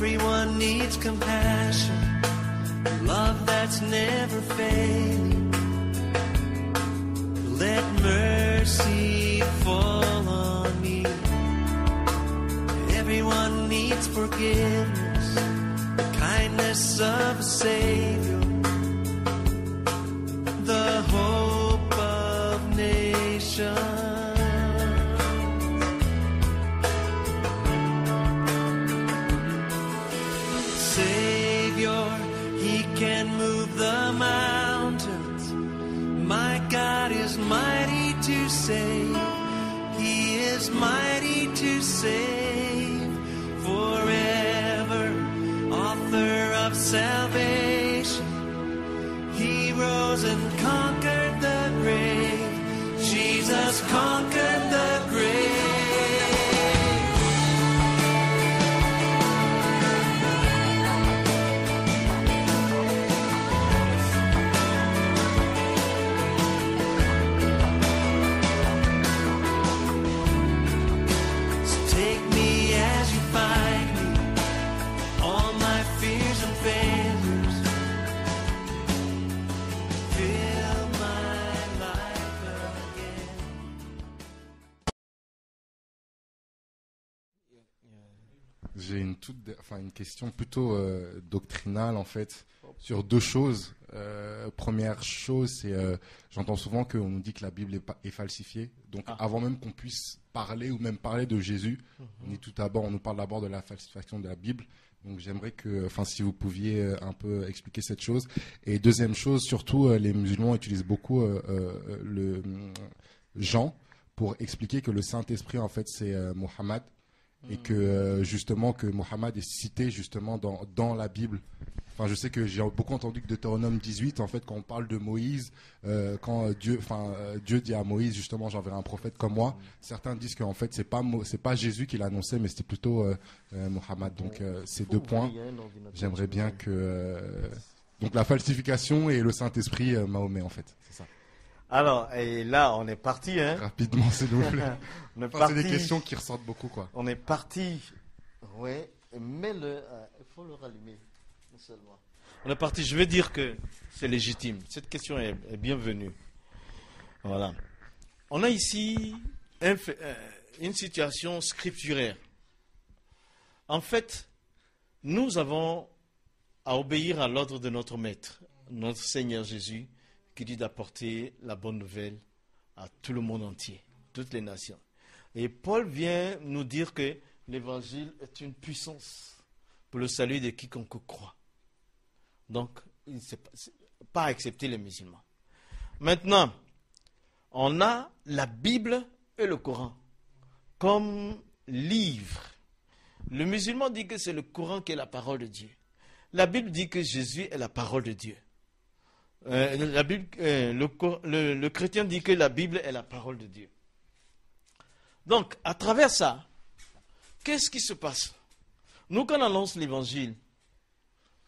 Everyone needs compassion, love that's never failing. Let mercy fall on me. Everyone needs forgiveness, the kindness of a Savior, the hope of nations. Savior, He can move the mountains. My God is mighty to save. He is mighty to save forever. Author of salvation. He rose and conquered the grave. Jesus conquered the grave. J'ai une question plutôt doctrinale en fait sur deux choses. Première chose, c'est j'entends souvent qu'on nous dit que la Bible est falsifiée. Donc avant même qu'on puisse parler ou même parler de Jésus, on nous parle d'abord de la falsification de la Bible. Donc j'aimerais que, si vous pouviez un peu expliquer cette chose. Et deuxième chose, surtout les musulmans utilisent beaucoup le Jean pour expliquer que le Saint-Esprit en fait c'est Mohammed. Et que justement que Mohammed est cité justement dans la Bible. Enfin, je sais que j'ai beaucoup entendu que Deutéronome 18, en fait, quand on parle de Moïse, quand Dieu dit à Moïse justement, j'enverrai un prophète comme moi. Certains disent qu'en fait c'est pas Jésus qui l'a annoncé, mais c'était plutôt Mohammed. Donc ces deux points, j'aimerais bien que donc la falsification et le Saint-Esprit Mahomet en fait, c'est ça. Alors, et là, on est parti, hein. Rapidement, s'il vous plaît. C'est des questions qui ressortent beaucoup, quoi. On est parti. Oui, mais il faut le rallumer seulement. On est parti. Je veux dire que c'est légitime. Cette question est bienvenue. Voilà. On a ici une situation scripturaire. En fait, nous avons à obéir à l'ordre de notre Maître, notre Seigneur Jésus, qui dit d'apporter la bonne nouvelle à tout le monde entier, toutes les nations. Et Paul vient nous dire que l'évangile est une puissance pour le salut de quiconque croit. Donc, c'est pas accepter les musulmans. Maintenant, on a la Bible et le Coran comme livre. Le musulman dit que c'est le Coran qui est la parole de Dieu. La Bible dit que Jésus est la parole de Dieu. Le chrétien dit que la Bible est la parole de Dieu. Donc, à travers ça, qu'est-ce qui se passe? Nous, quand on annonce l'évangile,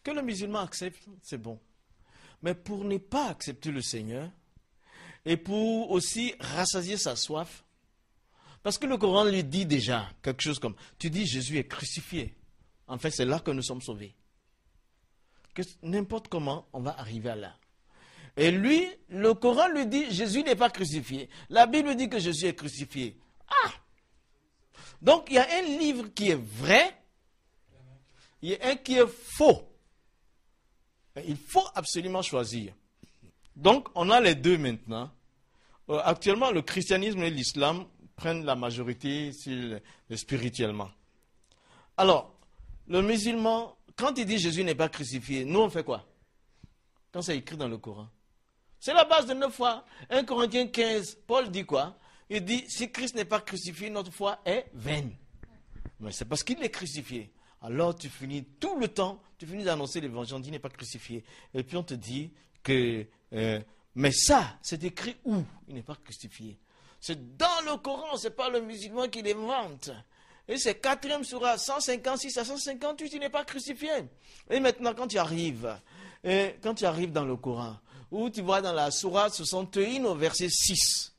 que le musulman accepte, c'est bon. Mais pour ne pas accepter le Seigneur, et pour aussi rassasier sa soif, parce que le Coran lui dit déjà quelque chose comme, tu dis Jésus est crucifié. En fait, c'est là que nous sommes sauvés. Que n'importe comment, on va arriver à là. Et lui, le Coran lui dit, Jésus n'est pas crucifié. La Bible dit que Jésus est crucifié. Ah! Donc, il y a un livre qui est vrai, il y a un qui est faux. Il faut absolument choisir. Donc, on a les deux maintenant. Actuellement, le christianisme et l'islam prennent la majorité spirituellement. Alors, le musulman, quand il dit Jésus n'est pas crucifié, nous on fait quoi? Quand c'est écrit dans le Coran. C'est la base de notre foi. 1 Corinthiens 15, Paul dit quoi? Il dit, si Christ n'est pas crucifié, notre foi est vaine. Mais c'est parce qu'il est crucifié. Alors tu finis tout le temps, tu finis d'annoncer l'évangile, on dit il n'est pas crucifié. Et puis on te dit que, mais ça, c'est écrit où? Il n'est pas crucifié. C'est dans le Coran, c'est pas le musulman qui l'invente. Et c'est 4e sourate, 156 à 158, il n'est pas crucifié. Et maintenant, quand tu arrives dans le Coran, où tu vois dans la sourate 61 au verset 6,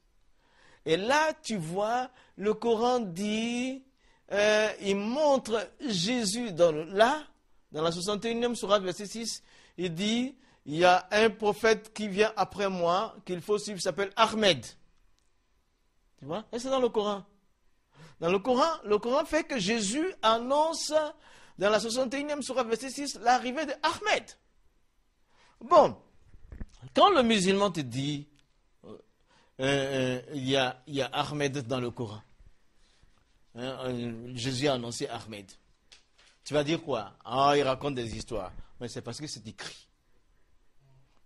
et là, tu vois, le Coran dit, il montre Jésus dans la 61e sourate, verset 6, il dit, il y a un prophète qui vient après moi, qu'il faut suivre, il s'appelle Ahmed. Tu vois? Et c'est dans le Coran. Dans le Coran fait que Jésus annonce, dans la 61e sourate, verset 6, l'arrivée d'Ahmed. Bon, quand le musulman te dit, il y a Ahmed dans le Coran, Jésus a annoncé Ahmed, tu vas dire quoi? Ah, il raconte des histoires. Mais c'est parce que c'est écrit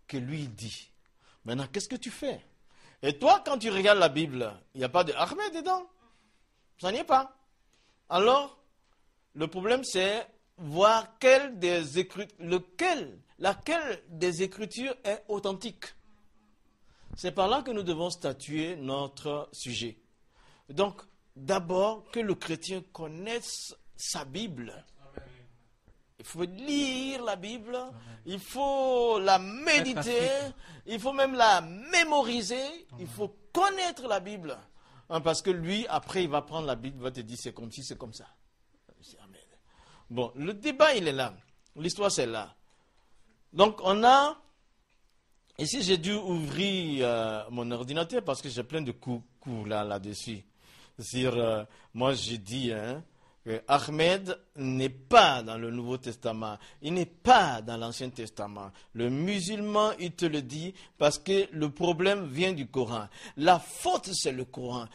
que lui dit. Maintenant, qu'est-ce que tu fais? Et toi, quand tu regardes la Bible, il n'y a pas de Ahmed dedans. Ça n'y est pas. Alors, le problème, c'est voir laquelle des Écritures est authentique. C'est par là que nous devons statuer notre sujet. Donc, d'abord, que le chrétien connaisse sa Bible. Il faut lire la Bible, il faut la méditer, il faut même la mémoriser, il faut connaître la Bible. Parce que lui, après, il va prendre la Bible, il va te dire c'est comme ci, c'est comme ça. Bon, le débat, il est là. L'histoire, c'est là. Donc, on a... Ici, j'ai dû ouvrir mon ordinateur parce que j'ai plein de cours là-dessus. Moi, j'ai dit... que Ahmed n'est pas dans le Nouveau Testament, il n'est pas dans l'Ancien Testament. Le musulman, il te le dit parce que le problème vient du Coran. La faute, c'est le Coran.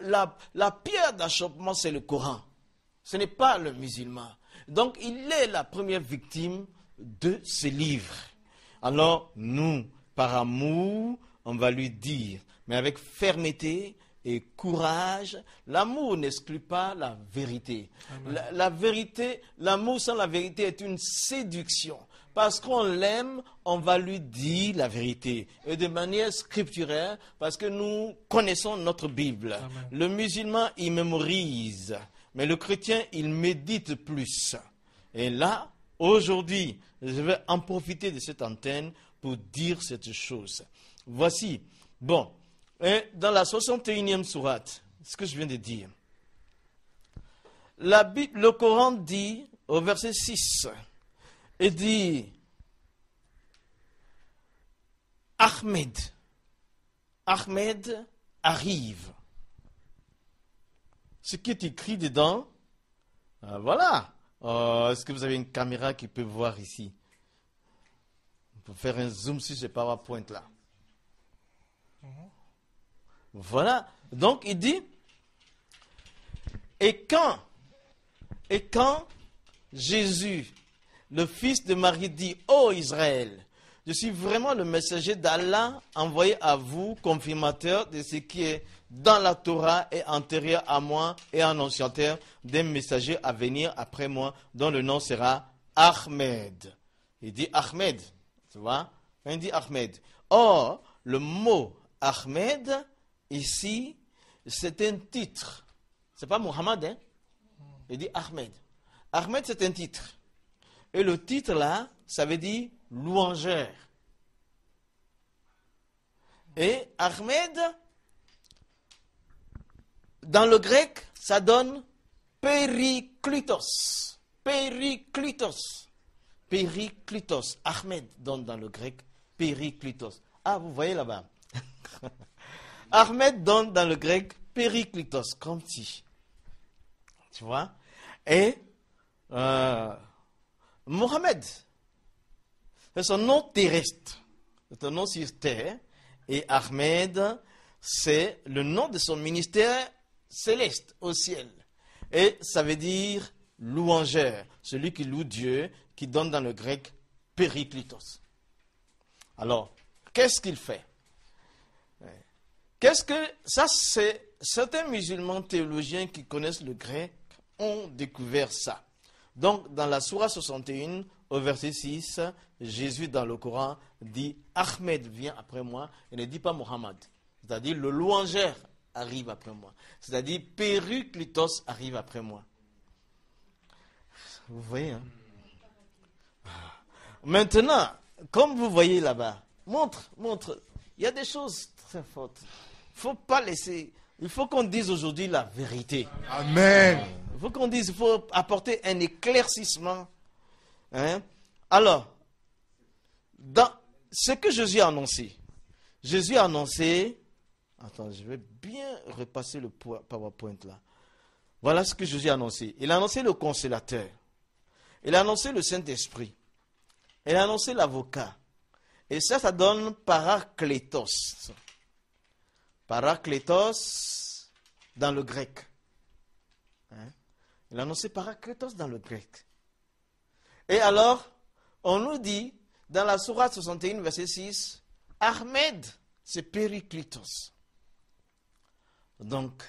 La pierre d'achoppement, c'est le Coran. Ce n'est pas le musulman. Donc, il est la première victime de ce livre. Alors, nous, par amour, on va lui dire, mais avec fermeté et courage, l'amour n'exclut pas la vérité. La vérité, l'amour sans la vérité est une séduction. Parce qu'on l'aime, on va lui dire la vérité. Et de manière scripturaire, parce que nous connaissons notre Bible. Amen. Le musulman, il mémorise. Mais le chrétien, il médite plus. Et là, aujourd'hui, je vais en profiter de cette antenne pour dire cette chose. Voici, bon, et dans la 61e sourate, ce que je viens de dire, le Coran dit, au verset 6, il dit, Ahmed arrive. Ce qui est écrit dedans, voilà. Est-ce que vous avez une caméra qui peut voir ici? On peut faire un zoom sur ce PowerPoint là. Voilà. Donc il dit, et quand Jésus, le fils de Marie, dit, ô Israël, je suis vraiment le messager d'Allah envoyé à vous, confirmateur de ce qui est dans la Torah et antérieur à moi et annonciateur d'un messager à venir après moi, dont le nom sera Ahmed. Il dit Ahmed, tu vois? Il dit Ahmed. Or, le mot Ahmed, ici, c'est un titre. C'est pas Mohammed, hein? Il dit Ahmed. Ahmed, c'est un titre. Et le titre là, ça veut dire louangeur. Et Ahmed, dans le grec, ça donne Périclitos. Périclitos. Périclitos. Ahmed donne dans le grec Périclitos. Ah, vous voyez là-bas. Ahmed donne dans le grec Périclitos, comme si. Tu vois? Et Mohammed, c'est son nom terrestre. C'est un nom sur terre. Et Ahmed, c'est le nom de son ministère céleste au ciel. Et ça veut dire louangeur, celui qui loue Dieu, qui donne dans le grec Périclitos. Alors, qu'est-ce qu'il fait? Ça, c'est certains musulmans théologiens qui connaissent le grec ont découvert ça. Donc, dans la Sourate 61, au verset 6, Jésus dans le Coran dit Ahmed vient après moi, il ne dit pas Mohammed. C'est-à-dire le louangeur arrive après moi. C'est-à-dire Périclitos arrive après moi. Vous voyez, hein? Maintenant, comme vous voyez là-bas, montre. Il y a des choses très fortes. Il ne faut pas laisser. Il faut qu'on dise aujourd'hui la vérité. Amen. Il faut qu'on dise, il faut apporter un éclaircissement. Hein? Alors, dans ce que Jésus a annoncé, attends, je vais bien repasser le PowerPoint là. Voilà ce que Jésus a annoncé. Il a annoncé le consolateur. Il a annoncé le Saint-Esprit. Il a annoncé l'avocat. Et ça donne paraklétos. Paraklétos dans le grec. Hein? Il a annoncé paraklétos dans le grec. Et alors, on nous dit, dans la sourate 61, verset 6, Ahmed, c'est Périclitos. Donc,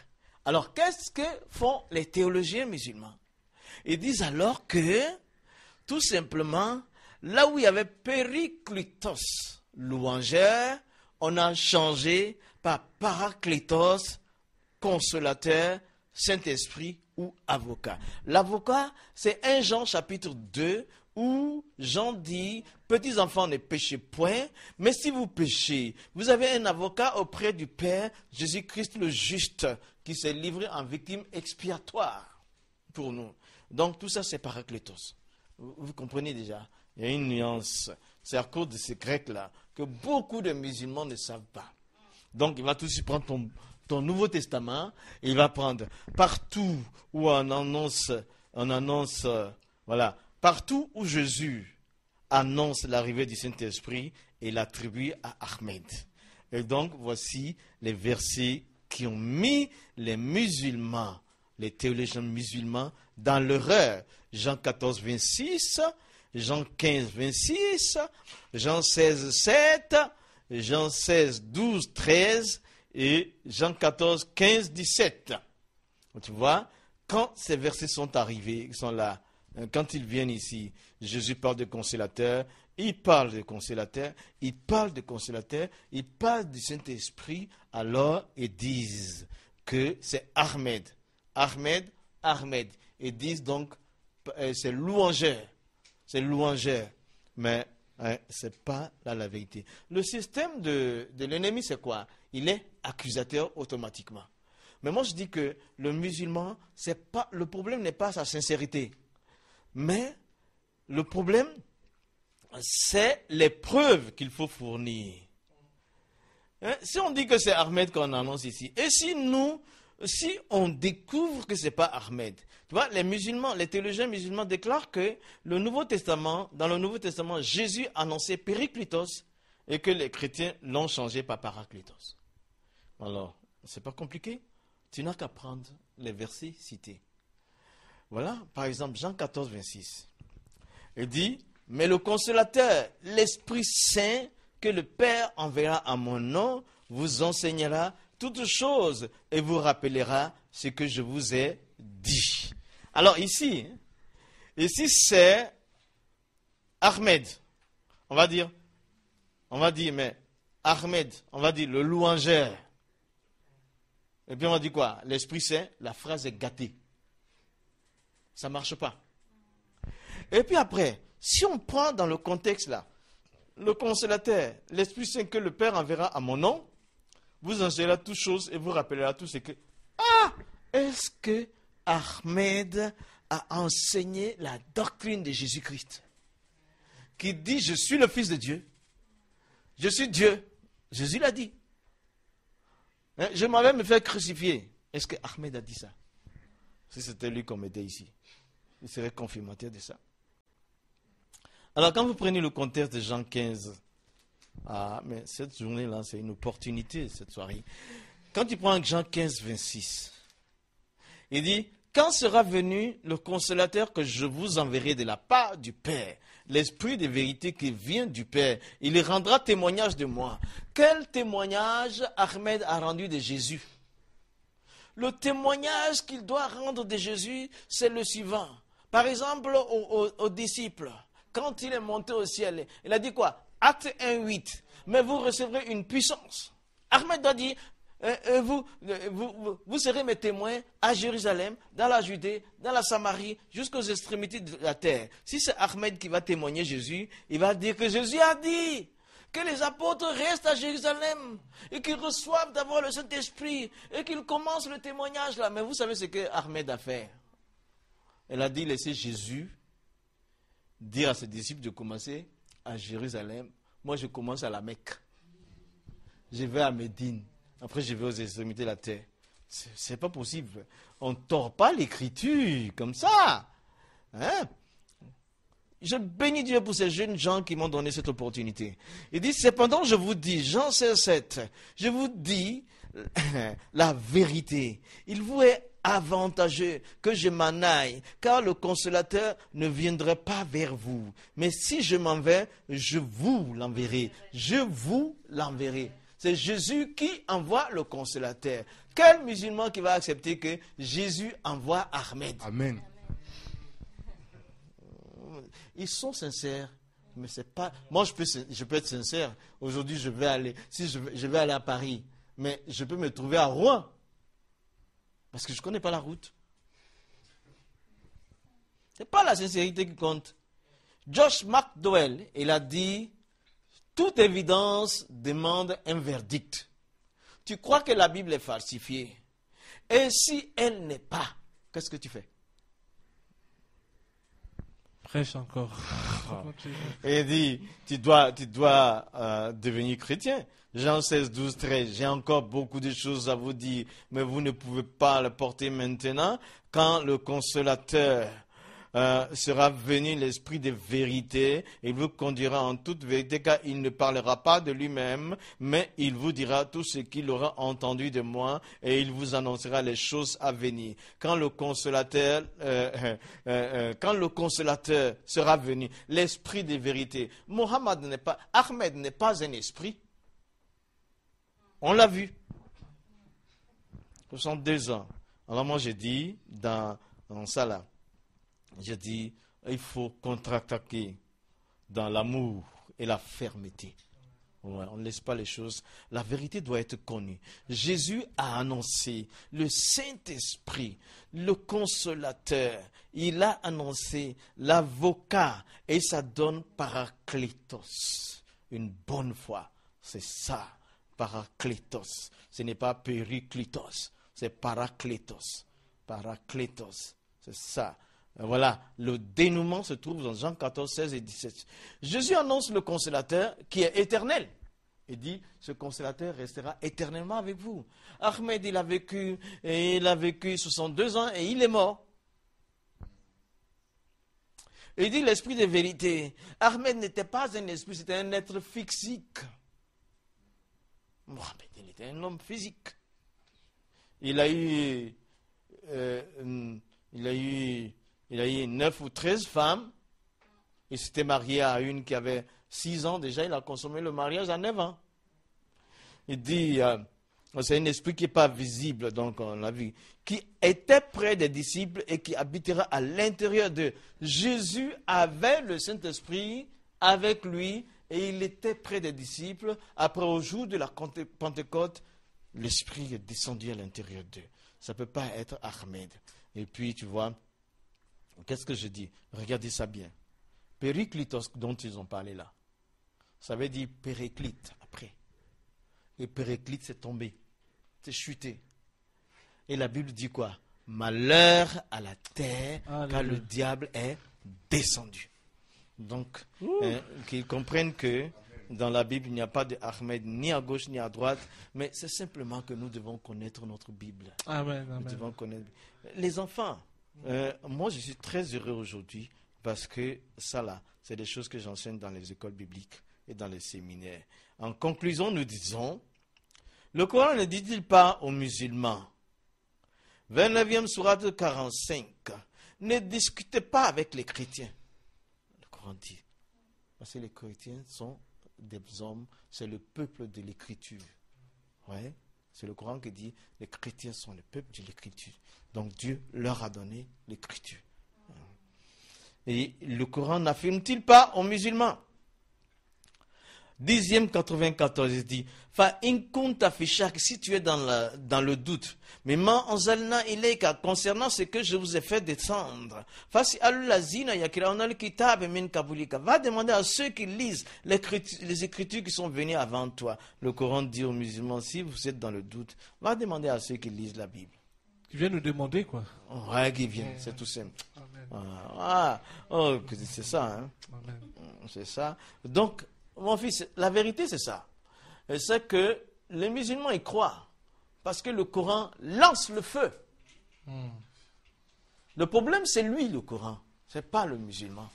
alors qu'est-ce que font les théologiens musulmans? Ils disent alors que, tout simplement, là où il y avait Périclitos, louangeur, on a changé par Paraklétos, consolateur, Saint-Esprit ou avocat. L'avocat, c'est 1 Jean chapitre 2, où Jean dit, petits enfants ne péchez point, mais si vous péchez, vous avez un avocat auprès du Père, Jésus-Christ le juste, qui s'est livré en victime expiatoire pour nous. Donc tout ça c'est Paraklétos. Vous comprenez déjà, il y a une nuance. C'est à cause de ces Grecs-là que beaucoup de musulmans ne savent pas. Donc il va tout de suite prendre ton Nouveau Testament, et il va prendre partout où on annonce, voilà, partout où Jésus annonce l'arrivée du Saint-Esprit, et l'attribue à Ahmed. Et donc, voici les versets qui ont mis les musulmans, les théologiens musulmans, dans l'erreur. Jean 14, 26, Jean 15, 26, Jean 16, 7, Jean 16, 12, 13 et Jean 14, 15, 17. Tu vois, quand ces versets sont arrivés, ils sont là, quand ils viennent ici, Jésus parle de consolateur, il parle de consolateur, il parle de consolateur, il parle du Saint-Esprit, alors ils disent que c'est Ahmed. Ahmed, Ahmed. Ils disent donc, c'est louangeur. C'est louangeur. Mais ce n'est pas là la vérité. Le système de l'ennemi, c'est quoi? Il est accusateur automatiquement. Mais moi, je dis que le musulman, le problème n'est pas sa sincérité. Mais le problème, c'est les preuves qu'il faut fournir. Hein? Si on dit que c'est Ahmed qu'on annonce ici, et si on découvre que ce n'est pas Ahmed, tu vois, les musulmans, les théologiens musulmans déclarent que dans le Nouveau Testament, Jésus annonçait Périclitos et que les chrétiens l'ont changé par Paraklétos. Alors, c'est pas compliqué. Tu n'as qu'à prendre les versets cités. Voilà, par exemple, Jean 14, 26. Il dit, mais le consolateur, l'Esprit Saint, que le Père enverra à mon nom, vous enseignera toutes choses et vous rappellera ce que je vous ai dit. Alors ici c'est Ahmed. On va dire, mais Ahmed, on va dire le louangeur. Et puis on va dire quoi? L'Esprit Saint, la phrase est gâtée. Ça ne marche pas. Et puis après, si on prend dans le contexte là, le consolateur, l'Esprit Saint que le Père enverra à mon nom, vous enseignera toutes choses et vous rappellera tout ce que... Ah! Est-ce que Ahmed a enseigné la doctrine de Jésus-Christ? Qui dit, je suis le Fils de Dieu. Je suis Dieu. Jésus l'a dit. Je m'en vais me faire crucifier. Est-ce que Ahmed a dit ça? Si c'était lui qu'on mettait ici, il serait confirmateur de ça. Alors, quand vous prenez le contexte de Jean 15, mais cette journée-là, c'est une opportunité, cette soirée. Quand tu prends Jean 15, 26, il dit, quand sera venu le consolateur que je vous enverrai de la part du Père, l'Esprit de vérité qui vient du Père, il rendra témoignage de moi. Quel témoignage Ahmed a rendu de Jésus? Le témoignage qu'il doit rendre de Jésus, c'est le suivant. Par exemple, aux disciples, quand il est monté au ciel, il a dit quoi? Acte 1, 8. Mais vous recevrez une puissance. Ahmed a dit, vous serez mes témoins à Jérusalem, dans la Judée, dans la Samarie, jusqu'aux extrémités de la terre. Si c'est Ahmed qui va témoigner Jésus, il va dire que Jésus a dit que les apôtres restent à Jérusalem et qu'ils reçoivent d'abord le Saint-Esprit et qu'ils commencent le témoignage là. Mais vous savez ce que Ahmed a fait? Elle a dit laissez Jésus dire à ses disciples de commencer à Jérusalem. Moi, je commence à la Mecque. Je vais à Médine. Après, je vais aux extrémités de la terre. C'est pas possible. On ne tord pas l'écriture comme ça. Hein? Je bénis Dieu pour ces jeunes gens qui m'ont donné cette opportunité. Il dit, cependant, je vous dis, Jean 16:7, je vous dis la vérité. Il vous est avantageux que je m'en aille, car le consolateur ne viendrait pas vers vous. Mais si je m'en vais, je vous l'enverrai. Je vous l'enverrai. C'est Jésus qui envoie le consolateur. Quel musulman qui va accepter que Jésus envoie Ahmed? Amen. Ils sont sincères, mais c'est pas. Moi, je peux être sincère. Aujourd'hui, je vais aller à Paris, mais je peux me trouver à Rouen parce que je ne connais pas la route. C'est pas la sincérité qui compte. Josh McDowell, il a dit, toute évidence demande un verdict. Tu crois que la Bible est falsifiée, et si elle n'est pas, qu'est-ce que tu fais? Prêche encore. Et il dit, tu dois devenir chrétien. Jean 16, 13, j'ai encore beaucoup de choses à vous dire, mais vous ne pouvez pas le porter maintenant. Quand le consolateur sera venu, l'esprit de vérité, il vous conduira en toute vérité, car il ne parlera pas de lui-même, mais il vous dira tout ce qu'il aura entendu de moi, et il vous annoncera les choses à venir. Quand le consolateur sera venu, l'esprit de vérité. Ahmed n'est pas un esprit. On l'a vu. 62 ans. Alors moi j'ai dit dans ça là, je dis, il faut contre-attaquer dans l'amour et la fermeté. Ouais, on ne laisse pas les choses. La vérité doit être connue. Jésus a annoncé le Saint-Esprit, le consolateur. Il a annoncé l'avocat et ça donne Paraklétos. Une bonne foi. C'est ça, Paraklétos. Ce n'est pas Périclitos, c'est Paraklétos. Paraklétos, c'est ça. Voilà, le dénouement se trouve dans Jean 14, 16 et 17. Jésus annonce le consolateur qui est éternel. Il dit, ce consolateur restera éternellement avec vous. Ahmed, il a vécu 62 ans et il est mort. Il dit l'esprit de vérité. Ahmed n'était pas un esprit, c'était un être physique. Mohamed, il était un homme physique. Il a eu 9 ou 13 femmes. Il s'était marié à une qui avait 6 ans. Déjà, il a consommé le mariage à 9 ans. Il dit, c'est un esprit qui n'est pas visible, donc on l'a vu, qui était près des disciples et qui habitera à l'intérieur d'eux. Jésus avait le Saint-Esprit avec lui et il était près des disciples. Après, au jour de la Pentecôte, l'Esprit est descendu à l'intérieur d'eux. Ça ne peut pas être Ahmed. Et puis, tu vois, qu'est-ce que je dis? Regardez ça bien. Périclitos dont ils ont parlé là, ça veut dire périclite après. Et périclite, c'est tombé, c'est chuté. Et la Bible dit quoi? Malheur à la terre, car le diable est descendu. Donc, qu'ils comprennent que dans la Bible, il n'y a pas de Ahmed ni à gauche ni à droite, mais c'est simplement que nous devons connaître notre Bible. Amen, Nous amen. devons connaître. Les enfants, moi je suis très heureux aujourd'hui parce que ça là, c'est des choses que j'enseigne dans les écoles bibliques et dans les séminaires. En conclusion, nous disons, le Coran ne dit-il pas aux musulmans, 29e sourate 45, ne discutez pas avec les chrétiens. Le Coran dit, parce que les chrétiens sont des hommes, c'est le peuple de l'écriture. Ouais, c'est le Coran qui dit, les chrétiens sont le peuple de l'écriture. Donc Dieu leur a donné l'écriture. Et le Coran n'affirme-t-il pas aux musulmans? 10e 94, il dit, fa in kunta fi shak, si tu es dans le doute, mais ma anzalna ilayka, concernant ce que je vous ai fait descendre, fasi allazina yakirauna al-kitab min kabulika, va demander à ceux qui lisent les écritures qui sont venues avant toi. Le Coran dit aux musulmans, si vous êtes dans le doute, va demander à ceux qui lisent la Bible. Tu viens nous demander quoi? Ouais, qui viennent, c'est tout simple. Amen. C'est ça, hein. Amen. C'est ça. Donc, mon fils, la vérité, c'est ça. C'est que les musulmans y croient. Parce que le Coran lance le feu. Le problème, c'est lui, le Coran. Ce n'est pas le musulman.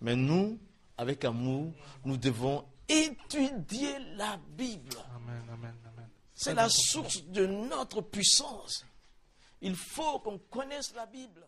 Mais nous, avec amour, nous devons étudier la Bible. Amen, amen, amen. C'est la source de notre puissance. Il faut qu'on connaisse la Bible.